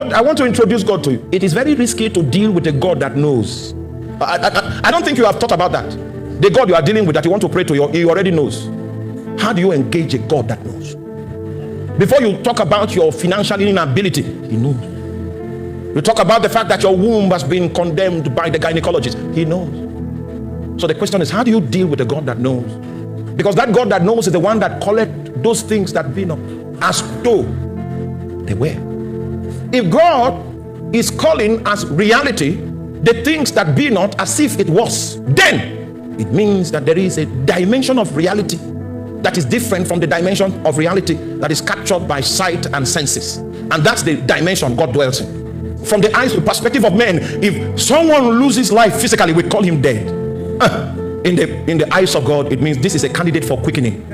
I want to introduce God to you. It is very risky to deal with a God that knows. I don't think you have thought about that. The God you are dealing with that you want to pray to, he already knows. How do you engage a God that knows? Before you talk about your financial inability, he knows. You talk about the fact that your womb has been condemned by the gynecologist, he knows. So the question is, how do you deal with a God that knows? Because that God that knows is the one that collects those things that be not as though they were. If God is calling as reality the things that be not as if it was, then it means that there is a dimension of reality that is different from the dimension of reality that is captured by sight and senses. And that's the dimension God dwells in. From the eyes, the perspective of men, if someone loses life physically, we call him dead. In the eyes of God, it means this is a candidate for quickening.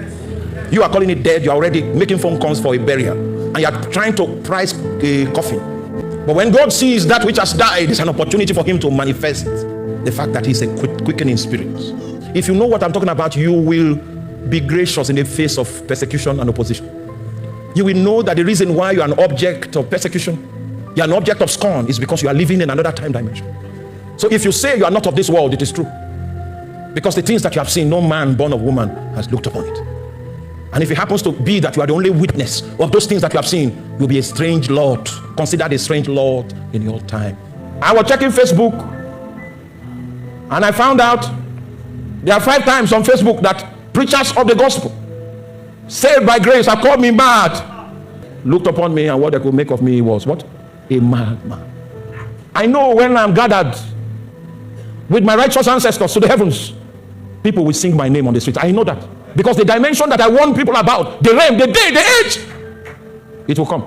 You are calling it dead. You are already making phone calls for a burial, and you are trying to price a coffin. But when God sees that which has died, it's an opportunity for him to manifest the fact that he's a quickening spirit. If you know what I'm talking about, you will be gracious in the face of persecution and opposition. You will know that the reason why you are an object of persecution, you are an object of scorn, is because you are living in another time dimension. So if you say you are not of this world, it is true. Because the things that you have seen, no man born of woman has looked upon it. And if it happens to be that you are the only witness of those things that you have seen, you'll be a strange Lord, considered a strange Lord in your time. I was checking Facebook, and I found out there are 5 times on Facebook that preachers of the gospel, saved by grace, have called me mad, looked upon me, and what they could make of me was what? A madman. I know when I'm gathered with my righteous ancestors to the heavens, people will sing my name on the street. I know that. Because the dimension that I warn people about, the realm, the day, the age, it will come.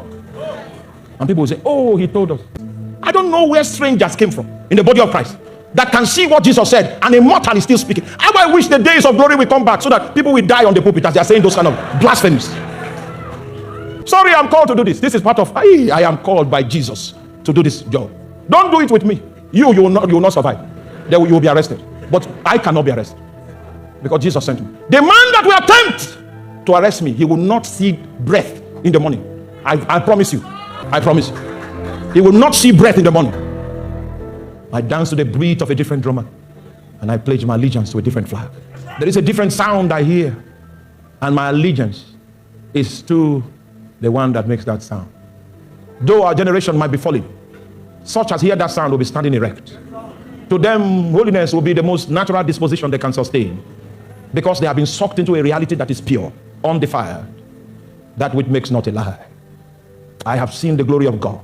And people will say, oh, he told us. I don't know where strangers came from in the body of Christ that can see what Jesus said, and a mortal is still speaking. How I wish the days of glory will come back so that people will die on the pulpit as they are saying those kind of blasphemies. Sorry, I'm called to do this. This is part of, I am called by Jesus to do this job. Don't do it with me. You will not survive. You will be arrested. But I cannot be arrested, because Jesus sent me. The man that will attempt to arrest me, he will not see breath in the morning. I promise you. I promise you. He will not see breath in the morning. I dance to the beat of a different drummer, and I pledge my allegiance to a different flag. There is a different sound I hear, and my allegiance is to the one that makes that sound. Though our generation might be falling, such as hear that sound will be standing erect. To them, holiness will be the most natural disposition they can sustain, because they have been sucked into a reality that is pure, undefiled, that which makes not a lie. I have seen the glory of God.